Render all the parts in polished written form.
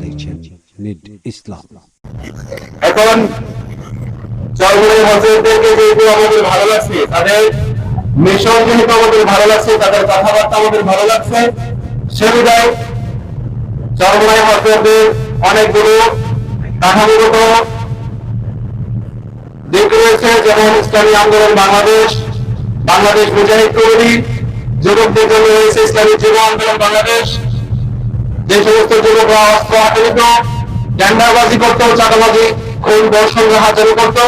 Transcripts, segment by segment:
দেখছেন নিড ইসলাম। এখন চরমনাই হযরতদেরকে যেহেতু আমাদের ভালো লাগছে, তাদের মিশন যেহেতু আমাদের ভালো লাগছে, তাদের কথাবার্তা আমাদের ভালো লাগছে, সে বিধায় চরমনাই হযরতদের অনেকগুলো কাঠামোগত দিক রয়েছে, যেমন ইসলামী আন্দোলন বাংলাদেশ, বাংলাদেশ মুজাহিদ কমিটি, যুবকদের জন্য রয়েছে ইসলামী যুব আন্দোলন বাংলাদেশ, যে সমস্ত যুবকরা অস্ত্র হাতে নিত, টেন্ডারবাজি করতো, চাঁদাবাজি, খুন ধর্ষণ হাজারি করতো,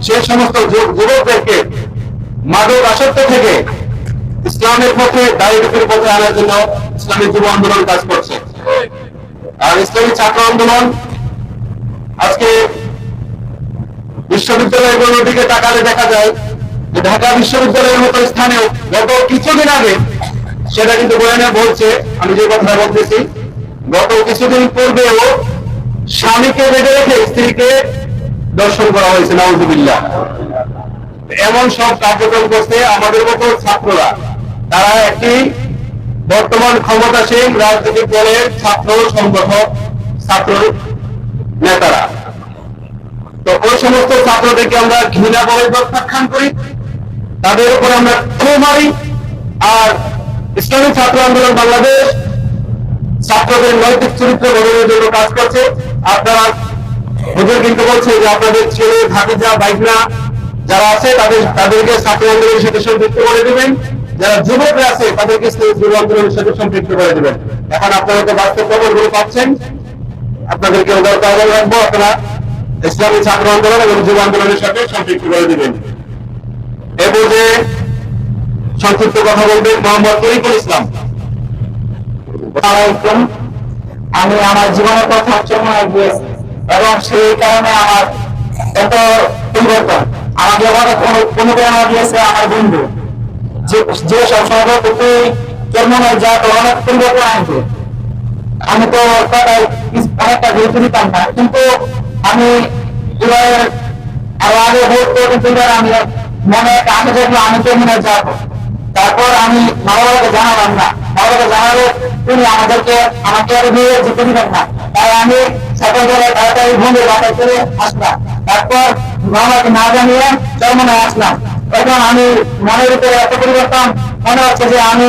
সেই সমস্ত যুবকদেরকে মাদক আসক্ত থেকে ইসলামের পথে, দায়িত্বের পথে আনার জন্য ইসলামী যুব আন্দোলন কাজ করছে। আর ইসলামী ছাত্র আন্দোলন আজকে বিশ্ববিদ্যালয়গুলোর দিকে তাকালে দেখা যায় যে ঢাকা বিশ্ববিদ্যালয়ের মতো স্থানেও গত কিছুদিন আগে, সেটা কিন্তু বয়ানে বলছে, আমি যে কথা বলতেছি, গত কিছুদিন পূর্বেও স্বামীকে বেঁধে রেখে স্ত্রীকে দর্শন করা হয়েছে, নাউযুবিল্লাহ। এমন সব কার্যক্রম করছে আমাদের মতো ছাত্ররা। তারা একটি বর্তমান ক্ষমতাসীন রাজনৈতিক দলের ছাত্র সংগঠক, ছাত্র নেতারা। তো ওই সমস্ত ছাত্রদেরকে আমরা ঘৃণা বলে প্রত্যাখ্যান করি, তাদের উপর আমরা ক্ষোভ মারি। আর ইসলামী ছাত্র আন্দোলন বাংলাদেশ ছাত্রদের নৈতিক চরিত্র গঠনের জন্য কাজ করছে। আপনারা হুজুর কিন্তু বলছে যে আপনাদের ছেলে, ভাতিজা, বাইকনা যারা আছে তাদেরকে ছাত্র আন্দোলনের সাথে সম্পৃক্ত করে দেবেন, যারা যুবকরা আছে তাদেরকে যুব আন্দোলনের সাথে সম্পৃক্ত করে দেবেন। এখন আপনারা তো বাস্তব খবরগুলো পাচ্ছেন, আপনাদেরকে দরকার রাখবো, আপনারা ইসলামী ছাত্র আন্দোলন এবং যুব আন্দোলনের সাথে সম্পৃক্ত করে দেবেন। এ পর্যায়ে সংক্ষিপ্ত কথা বলবেন মোহাম্মদ তরিকুল ইসলাম। আমি আমার জীবনের কথা চর্মনায় গিয়েছি এবং সেই কারণে আমার এত পরিবর্তন। আমাকে অনেক অনুপ্রেরণা দিয়েছে আমার বন্ধু, যে সবসময় তুই চর্মনায় যা তো অনেক পরিবর্তন আনবে। আমি তো অনেকটা গুরুত্ব দিতাম না, কিন্তু আমি আরো আগে ভর্তি, কিন্তু আমি মনে একটা আশা থাকলো আমি চর্মনায় যাবো। তারপর আমি মা বাবাকে জানালাম না, মা বাবাকে জানালে তিনি আমাকে আরো নিয়ে যেতে দিবেন না। তাই আমি সকালবেলায় তাড়াতাড়ি ঘুমে বাসায় করে আসলাম। তারপর মা বাবাকে না জানিয়ে চরমনায় আসলাম। এখন আমি মনের উপরে এত পরিবর্তন মনে হচ্ছে যে আমি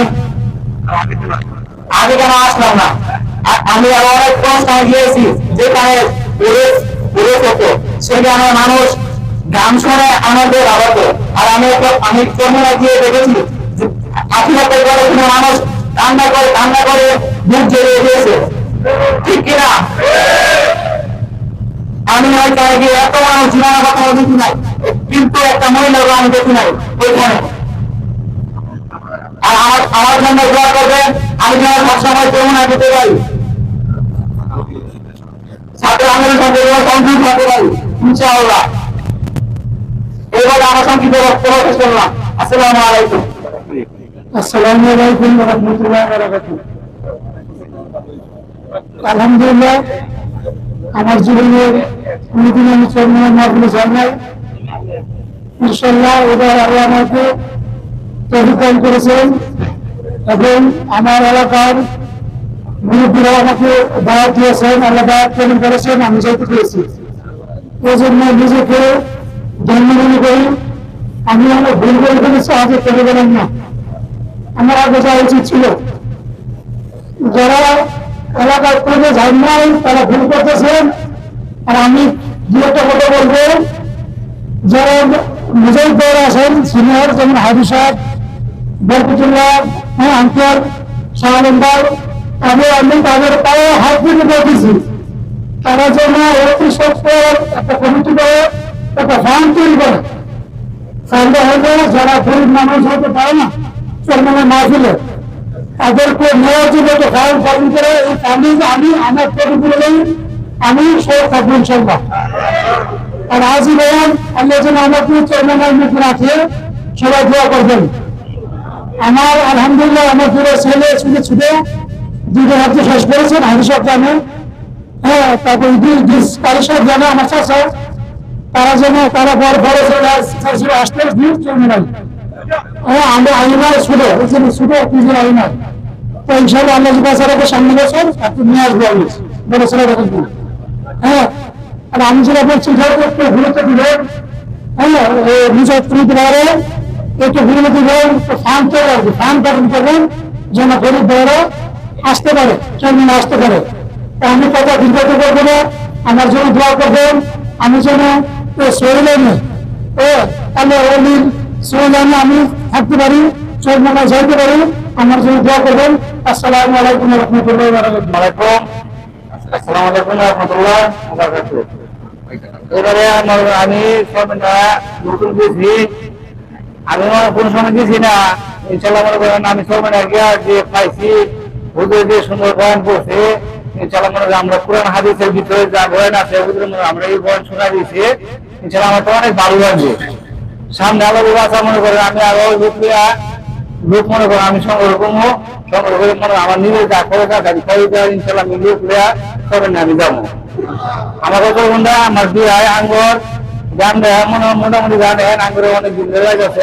আগে কেন আসলাম না। আমি আরো অনেক প্রশ্ন গিয়েছি যেখানে হতো, সেখানে মানুষ গান শুনে আনন্দ লাগাতো। আর আমি চরমনায় গিয়ে দেখেছি আশীর্বাদের পরে কোনো মানুষ কান্না করে মুখ জড়িয়ে দিয়েছে, ঠিক কিনা? আমি হয়তো আগে এত মানুষ জীবনের কথা দেখি নাই, কিন্তু একটা মহিলাকে আমি দেখি নাই ওইখানে। আর আমার জন্য দোয়া করবেন, আমি যেন সবসময় চরমনায় যেতে পারি, ছাত্র আন্দোলনের সঙ্গে সংযুক্ত হতে পারি ইনশাআল্লাহ। এবার আমার সংক্ষিপ্ত বক্তব্য শেষ করলাম। আসসালামু আলাইকুম। আসসালামু আলাইকুম ওয়া রাহমাতুল্লাহি ওয়া বারাকাতুহু। আলহামদুলিল্লাহ, আমার জীবনের কোনদিন আমি চরমনায় মাহফিলে যাই নাই। ইনশাআল্লাহ এবার আল্লাহ আমাকে তৌফিক দান করেছেন এবং আমার এলাকার মুরব্বীরা আমাকে দাওয়াত দিয়েছেন, আল্লাহ দাওয়াত প্রদান করেছেন, আমি যাইতে পেরেছি। এই জন্য নিজেকে ধন্য মনে করি। আমি অনেক ভুল করে ফেলেছি, আগে করে গেলাম না। আমার আগে যাওয়া উচিত ছিল। যারা এলাকার করে যান নাই তারা ভুল করতেছেন। আর আমি দু একটা কথা বলবো, যারা মুজাহিদ ভাইরা আছেন সিনিয়র, যেমন হাবি সাহেব, বরকতুল্লাহ, আঙ্কেল, শাহ আলম ভাই, আমি তাদের পায়ে হাত দিয়ে বলতেছি তারা যেন অতি সত্তর একটা কমিটি করে একটা ফান্ড তৈরি করে। ফান্ডে হলে যারা গরিব মানুষ হতে পারে না চরমনায় মাহফিলে, তাদেরকে নেওয়ার জন্য একটা ফান্ড গঠন করে এই ফান্ডে আমি আমার প্রতিদিন আমি সব থাকবো ইনশাআল্লাহ। আর আজই বলেন আল্লাহ যেন আমাকে চরমনায় মুখ রাখে, সবাই দোয়া করবেন। আমার আলহামদুলিল্লাহ আমার পুরো ছেলে ছুটে দুটো রাজ্য শেষ করেছেন হাবিসব জানে, হ্যাঁ, তারপর কালী সব জানে আমার চাষা, তারা বড় বড় আসতে চরমনায়। হ্যাঁ, আমরা আইনার ছুটে ছুটে পুজোর আইনার। তো ইনশাআল্লাহ আল্লাহ সামনে বছর নিয়ে আসবো আমি। বলে ছেলেটা কিন্তু হ্যাঁ। আর আমি যেটা বলছি যেহেতু একটু গুরুত্ব দিবেন, হ্যাঁ, নিজের তুলতে পারে একটু গুরুত্ব দিবেন, একটু ফান তৈরি করবে, ফান পালন করবেন যেন গরিব বড় আসতে পারে, চলমান আসতে পারে। তা আমি কথা দীর্ঘত করবো না, আমার জন্য দোয়া করবেন, আমি যেন শরীরে তাহলে অলির শরীরে আমি থাকতে পারি, চলমান যাইতে পারি, আমার জন্য দোয়া করবেন। আসসালামু আলাইকুম রহমতুল্লাহ বারাকাতুহু। আসসালামু আলাইকুম রহমতুল্লাহ বারাকাতুহু। এবারে আমি নতুন গেছি, আমি কোন সময় গেছি না, ইনশাল্লাহ মনে করেন আমি সরমেনা গিয়া যে পাইছি হুজুর যে সুন্দর বয়ান করছে, ইনশাল্লাহ মনে করেন আমরা কোরআন হাদিসের ভিতরে যা বয়ান আছে আমরা এই বয়ান শোনা দিয়েছি, ইনশাল্লাহ আমার তো অনেক ভালো লাগবে। সামনে আলো বাসা মনে করেন আমি আরো লোক মনে করেন আমি সংগ্রহ করবো, সংগ্রহ করে মনে আমার নিজের যা খরচ আছে ইনশাল্লাহ আমি লোক লিয়া করবেন না আমি যাবো। আমার কত বন্ধা আমার বিয়ে আঙ্গর গান দেয় মোটামুটি গান দেন আঙ্গুরে অনেক দিন ধরে গেছে,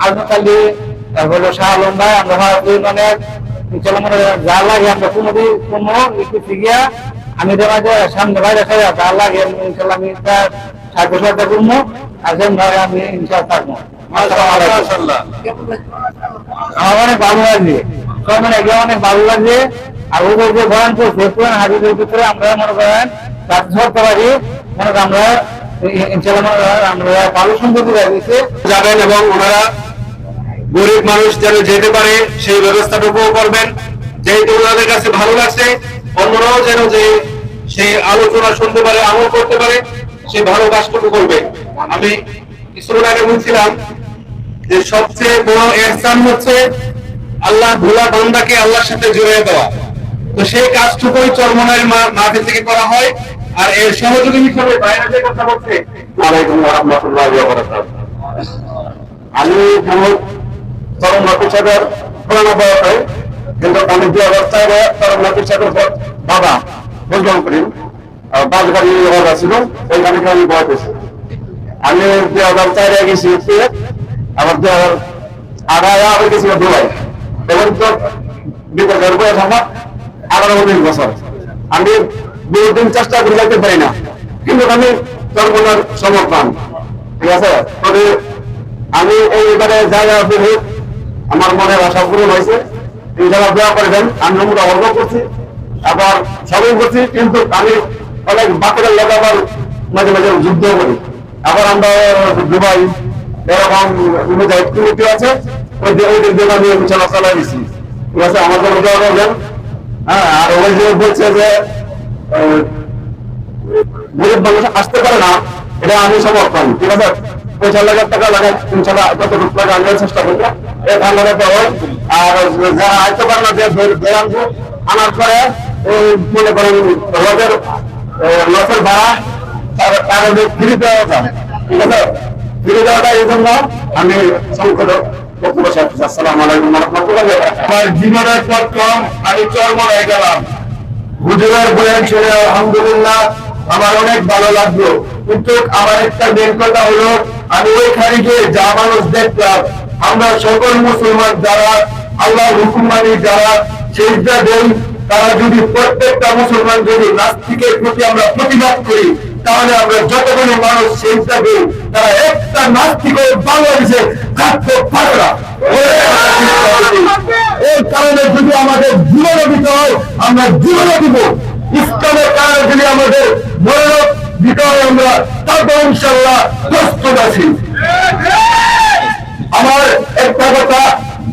আলমকালি তারপরে শাহ আলম ভাই আমরা অনেক ইনশাল্লাহ মনে যা লাগে আমরা কোনোদিন কোনো একটু গিয়া আমি দেওয়া যায় সামনে বাইরে খাই যা লাগে ইনশাল্লাহ আমি তার সাহায্য সহায়তা করবো, আর যেন ভাই আমি ইনশাল্লাহ থাকবো। আমার অনেক ভালো লাগছে, সব মানে অনেক ভালো লাগছে। আর ওদের যে বয়ান করছে পুরান হাদিসের ভিতরে আমরা মনে করেন ধরতে পারি, মনে করেন আমরা ইনশাল্লাহ আমরা ভালো সম্পত্তি যাবেন এবং ওনারা গরিব মানুষ যেন যেতে পারে সেই ব্যবস্থাটুকু করবেন। যেহেতু ওনাদের কাছে ভালো লাগছে, অন্যরাও যেন যে সেই আলোচনা শুনতে পারে, আমল করতে পারে, সেই ভালো কাজটুকু করবে। আমি কিছুক্ষণ আগে বলছিলাম যে সবচেয়ে বড় ইহসান হচ্ছে আল্লাহ ভোলা বান্দাকে আল্লাহর সাথে জড়িয়ে দেওয়া। তো সেই কাজটুকুই চরমনাইয়ের মাহফিল থেকে করা হয়। আর এর সহযোগী হিসেবে বাইরে যে কথা বলছে, ওয়ালাইকুম রাহমাতুল্লাহি ওয়া বারাকাতুহু। আমি চরম নকশাদার পুরানো বয়সে, কিন্তু আমি 2004 চরম নকশাদার বাবা বললাম করি বাসগাড়ি অর্ডার ছিল, ওইখানে আমি বয় পেয়েছি। আমি 2004 গেছি, আবার 2018 গেছি দুবাই, এবং তো বিপদের বয়স আমার 18-19 বছর। আমি বহুদিন চেষ্টা করে যাইতে পারি না, কিন্তু আমি চরমনার সমর্থন, ঠিক আছে। তবে আমি এইবারে জায়গা আমার মনের আশা পূরণ হয়েছে, এই জায়গা দোয়া করবেন। আমি আমরা অর্ঘ করছি, আবার সবই করছি, কিন্তু আমি অনেক বাকিরা লোক আবার মাঝে মাঝে যুদ্ধ করি। আবার আমরা দুবাই এরকম কমিটি আছে, ওই দিন আমি ইনশাল্লাহ চালাই দিচ্ছি, ঠিক আছে। আমার জন্য দোয়া করবেন। হ্যাঁ, আর ওই যে বলছে যে গরিব মানুষ আসতে পারে না, এটা আমি সমর্থন, ঠিক আছে। 50,000 টাকা লাগে, ইনশাল্লাহ যতটুকু লাগে আমি চেষ্টা করবো ধান লাগাতে হয়। আর যারা আসতে পারে না, আনবো, আনার পরে মনে করেন রোদের লসের ভাড়া তার ফিরে দেওয়া যায়, ঠিক আছে। ফিরে দেওয়াটা এই জন্য আমি সংকট বক্তব্য শেষ করছি। আসসালামু আলাইকুম ওয়া রাহমাতুল্লাহি ওয়া বারাকাতুহু। আমার জীবনের প্রথম আমি চরমনায় গেলাম, হুজুরের বয়ান শুনে আলহামদুলিল্লাহ আমার অনেক ভালো লাগলো। কিন্তু আমার একটা মেন কথা হলো, আমি ওইখানে গিয়ে যা মানুষ দেখলাম, আমরা সকল মুসলমান যারা আল্লাহর হুকুম মানি, যারা সিজদা দেই, তারা যদি প্রত্যেকটা মুসলমান যদি নাস্তিকের প্রতি আমরা প্রতিবাদ করি, তাহলে আমরা যতগুলো মানুষ সিজদা দেই, তারা একটা নাস্তিক বাংলাদেশে থাকতে পারে না। এই কারণে যদি আমাদের জীবনে দিতে হয়, আমরা জীবনে দিব। ইসলামের কারণে যদি আমাদের মনোরোগ দিতে হয়, আমরা তারপর ইনশাল্লাহ প্রস্তুত আছি। আমার একটা কথা,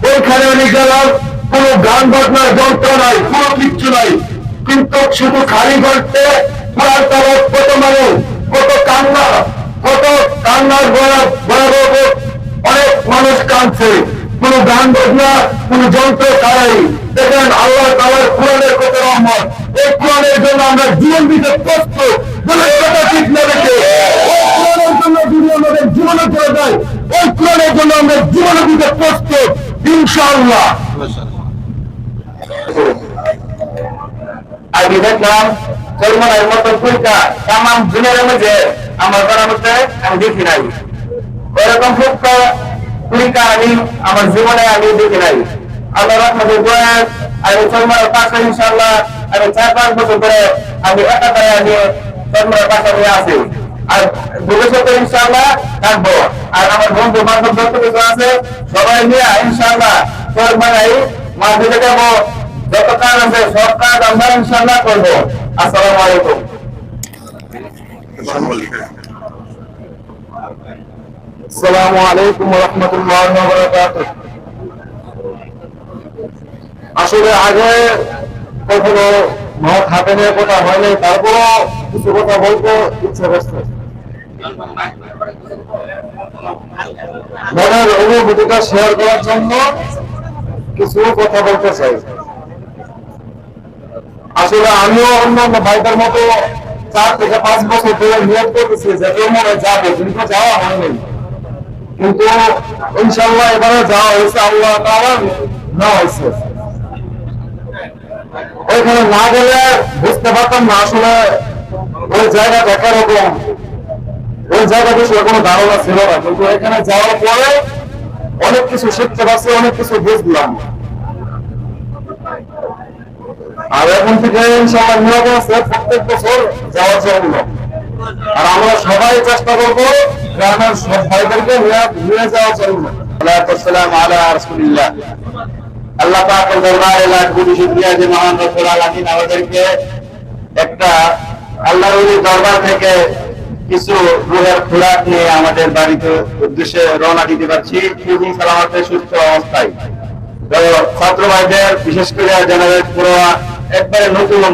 ওইখানে আমি গেলাম, কোনো গান বাজনার যন্ত্র নাই, কোনো কিচ্ছু নাই, কিন্তু শুধু খালি করতে কত মানুষ, কত কান্নার বরাবর অনেক মানুষ কাঁদছে, কোনো গান বাজনা, কোনো যন্ত্র ছাড়াই। দেখেন আল্লাহ তাআলার কোরআনের কত রহমত, এই কোরআনের জন্য আমরা জীবন দিতে প্রস্তুত। কথা ঠিক না দেখে ওই কোরআনের জন্য যদি আমাদের জীবনে চলে যায়, ওই কোরআনের জন্য আমরা জীবনে দিতে প্রস্তুত ইনশাআল্লাহ। আমি দেখলাম চরমনাইয়ের মতো পরীক্ষা তামাম দুনিয়ার মধ্যে আমার করার মধ্যে আমি দেখি নাই, এরকম পরীক্ষা আমি আমার জীবনে আমি দেখি নাই। আল্লাহ রহমতের বয়ান আমি চরমনাইয়ের পাশে ইনশাআল্লাহ আমি 4-5 বছর ধরে আমি একাধারে আমি চরমনার বাসা নিয়ে আছি। আর ভবিষ্যতে ইনশাআল্লাহ থাকবো। আর আমার বন্ধু বান্ধব যত কিছু আছে সবাই নিয়ে ইনশাআল্লাহ চরমনাই মাঝে যাবো। যত কাজ আছে সব কাজ আমরা ইনশাআল্লাহ করবো। আসসালামু আলাইকুম। আসসালামু আলাইকুম ওয়া রাহমাতুল্লাহি ওয়া বারাকাতুহু। আসলে আগে কখনো মত হাতে নিয়ে কথা হয়নি, তারপরও কিছু কথা বলতে ইচ্ছে করছে। মনের অনুভূতিটা শেয়ার করার জন্য কিছু কথা বলতে চাই। আসলে আমিও অন্যান্য ভাইদের মতো 4 থেকে 5 বছর ধরে নিয়ত করতেছি যে মনে যাবে, কিন্তু যাওয়া হয়নি। কিন্তু ইনশাআল্লাহ এবারে যাওয়া হয়েছে, আল্লাহ তাআলার না হয়েছে। ওইখানে না গেলে বুঝতে পারতাম না আসলে ওই জায়গা দেখার রকম, ওই জায়গা বিষয়ে কোনো ধারণা ছিল না। কিন্তু এখানে যাওয়ার পরে অনেক কিছু শিখতে পারছি, অনেক কিছু বুঝলাম। আর এখন থেকে ইনশাআল্লাহ নিয়ত আছে প্রত্যেক বছর যাওয়ার জন্য। আর আমরা সবাই চেষ্টা করবো গ্রামের সব ভাইদেরকে নিয়ে যাওয়ার জন্য। আসসালামু আলা রাসূলিল্লাহ। আল্লাহ পাকের দরবারে লাখ কোটি শুকরিয়া যে মহান রব্বুল আলামিন আমাদেরকে একটা আল্লাহর ওলি দরবার থেকে কিছু রুহের খোরাক নিয়ে আমাদের বাড়িতে উদ্দেশ্যে রওনা দিতে পারছি খুবই সালামতে সুস্থ অবস্থায়। তো ছাত্র ভাইদের বিশেষ করে জেনারেল পড়ুয়া একবারে নতুন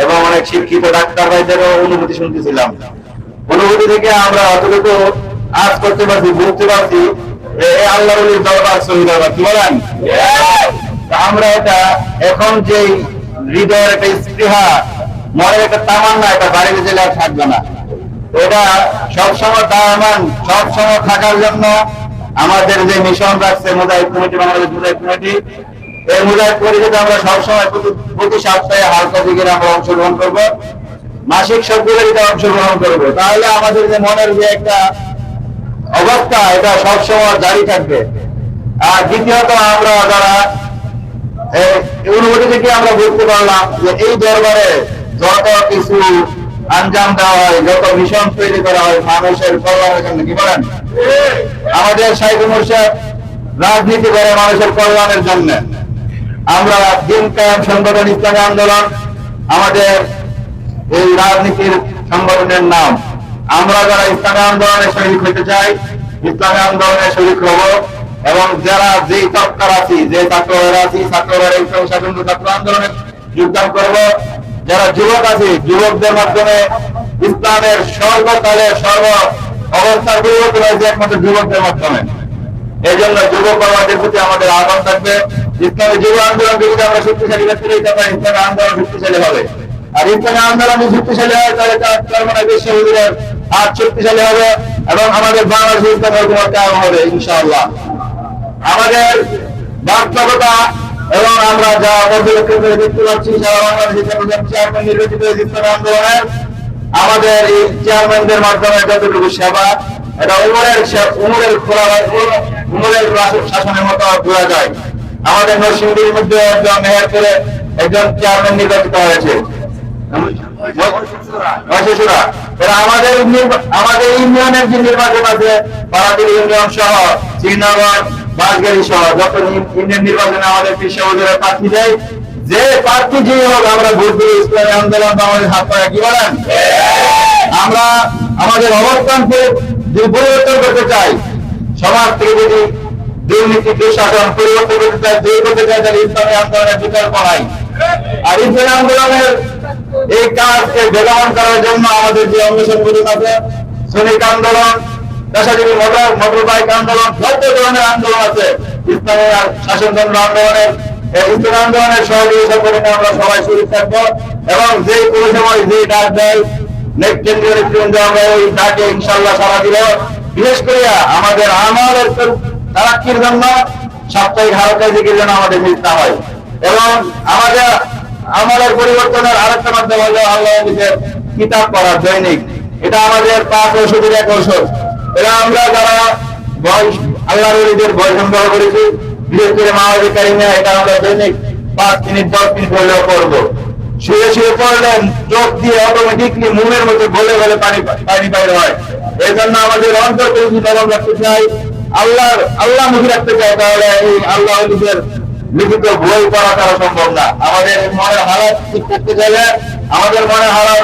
এবং অনেক শিক্ষিত ডাক্তার ভাইদেরও অনুভূতি শুনতেছিলাম। অনুভূতি থেকে আমরা অতটুকু আজ করতে পারছি, বুঝতে পারছি আল্লাহর ওলির দরবার সহি দরবার। কি বলেন? আমরা এটা এখন যে হৃদয়ের একটা স্পৃহা, মনের একটা তামান্না, এটা বাড়িতে চলে আর থাকবে না। এটা সবসময় তামান সবসময় থাকার জন্য আমাদের যে মিশন রাখছে মুজাহিদ কমিটি, বাংলাদেশ মুজাহিদ কমিটি, এই মুজাহিদ কমিটিতে আমরা সবসময় প্রতি সপ্তাহে হালকা জিকিরে আমরা অংশগ্রহণ করবো, মাসিক সবগুলোতে অংশগ্রহণ করবো। তাহলে আমাদের যে মনের যে একটা অবস্থা এটা সবসময় জারি থাকবে। আর দ্বিতীয়ত আমরা যারা অনুভূতি থেকে আমরা বুঝতে পারলাম যে এই দরবারে যত কিছু আঞ্জাম দেওয়া হয়, যত মিশন তৈরি করা হয় মানুষের কল্যাণের জন্য। কি বলেন? আমাদের শাইখ মুর্শিদ রাজনীতি করে মানুষের কল্যাণের জন্য। আমরা দিন কায়েম সংগঠন ইসলামী আন্দোলন আমাদের এই রাজনীতির সংগঠনের নাম। আমরা যারা ইসলামী আন্দোলনের শরীক হতে চাই, ইসলামী আন্দোলনের শরীক হব এবং যারা যেই তৎকার আছি, যে ছাত্ররা আছি, ছাত্ররা ছাত্র আন্দোলনে যোগদান করব। যারা যুবক আছে, যুবকদের মাধ্যমে ইসলামের সর্বকালে সর্ব অবস্থার পরিবর্তন হয়েছে একমাত্র যুবকদের মাধ্যমে। এই জন্য যুবক বাবাদের প্রতি আমাদের আহ্বান থাকবে, ইসলামী যুব আন্দোলন যদি আমরা শক্তিশালী করতে চাই, ইসলামী আন্দোলন শক্তিশালী হবে। আর ইসলামী আন্দোলন শক্তিশালী হয় তাহলে তার বিশ্ববিদ্যালয়ের হাত শক্তিশালী হবে এবং আমাদের বাংলাদেশ ইসলামের হুকুমত কায়েম হবে ইনশাআল্লাহ। আমাদের বাস্তবতা এবং আমরা যা পর্যবেক্ষণ করে দেখতে পাচ্ছি, সারা বাংলাদেশের চেয়ারম্যান নির্বাচিত ইসলামী আন্দোলনের আমাদের এই চেয়ারম্যানদের মাধ্যমে যতটুকু সেবা, এটা উমরের শাসনের মতো বোঝা যায়। আমাদের নরসিংদীর মধ্যে একজন মেয়র করে একজন চেয়ারম্যান নির্বাচিত হয়েছে। আমাদের ইউনিয়নের যে নির্বাচন আছে, পাড়াতিল ইউনিয়ন সহ শ্রীনগর, বাঁশগাড়ি সহ যত ইউনিয়ন নির্বাচনে আমাদের বিশ্ববিদ্যালয়ের প্রার্থী দেয়, যে প্রার্থী যে হোক আমরা ভোট দিয়ে ইসলামী আন্দোলন আমাদের হাত পায়। কি বলেন? আমরা আমাদের অবস্থানকে যদি পরিবর্তন করতে চাই, সমাজ থেকে যদি দুর্নীতি দুঃশাসন পরিবর্তন করতে চাই, দূর করতে চাই, তাহলে ইসলামী আন্দোলনের বিকল্প নাই। আর ইসলামী আন্দোলনের এই কাজকে বেগবান করার জন্য আমাদের যে অঙ্গ সংগঠন আছে, শ্রমিক আন্দোলন, পেশাজীবী মোটর বাইক আন্দোলন, যত ধরনের আন্দোলন আছে, ইসলামী শাসনতন্ত্র আন্দোলনের, ইসলামী আন্দোলনের সহযোগী সংগঠনে আমরা সবাই শরীর থাকবো এবং যে কোনো সময় যে ডাক দেয় কেন্দ্রীয় নেতৃবৃন্দ আমরা ওই ডাকে ইনশাআল্লাহ সাড়া দিল। বিশেষ করে আমাদের আমাদের তারাক্কির জন্য সাপ্তাহিক হালকা জিকির যেন আমাদের মিলতে হয় এবং আমাদের পরিবর্তনের আরেকটা মাধ্যম হলো আল্লাহ নিজের কিতাব পড়া দৈনিক। এটা আমাদের 5 ঔষধের এক ঔষধ। এটা আমরা যারা আল্লাহর ওলিদের বই সংগ্রহ করেছি, বিশেষ করে মাওলানা কারিমে, এটা আমরা দৈনিক 5 মিনিট 10 মিনিট হলেও পড়বো। শুয়ে শুয়ে পড়লেন, চোখ দিয়ে অটোমেটিকলি মুখের মধ্যে গলে গলে পানি বাইর হয়। এই জন্য আমাদের অন্তরকে যদি নরম রাখতে চাই, আল্লাহ মুখী রাখতে চাই, তাহলে এই আল্লাহ লিখিত বই পড়া করা সম্ভব না। আমাদের মনের হালাত ঠিক করতে গেলে, আমাদের মনের হালাত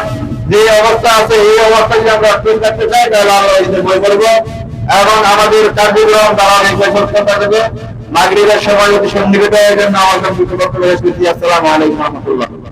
যে অবস্থা আছে এই অবস্থা যদি আমরা ঠিক রাখতে চাই, তাহলে আল্লাহ বই পড়বো এবং আমাদের কার্যক্রম তারা অনেক সক্ষমতা দেবে। মাগরিবের সময় যদি সন্নিহিত হয়ে যান, আমার বক্তব্য শেষ করছি। আসসালামু আলাইকুম ওয়া রাহমাতুল্লাহ।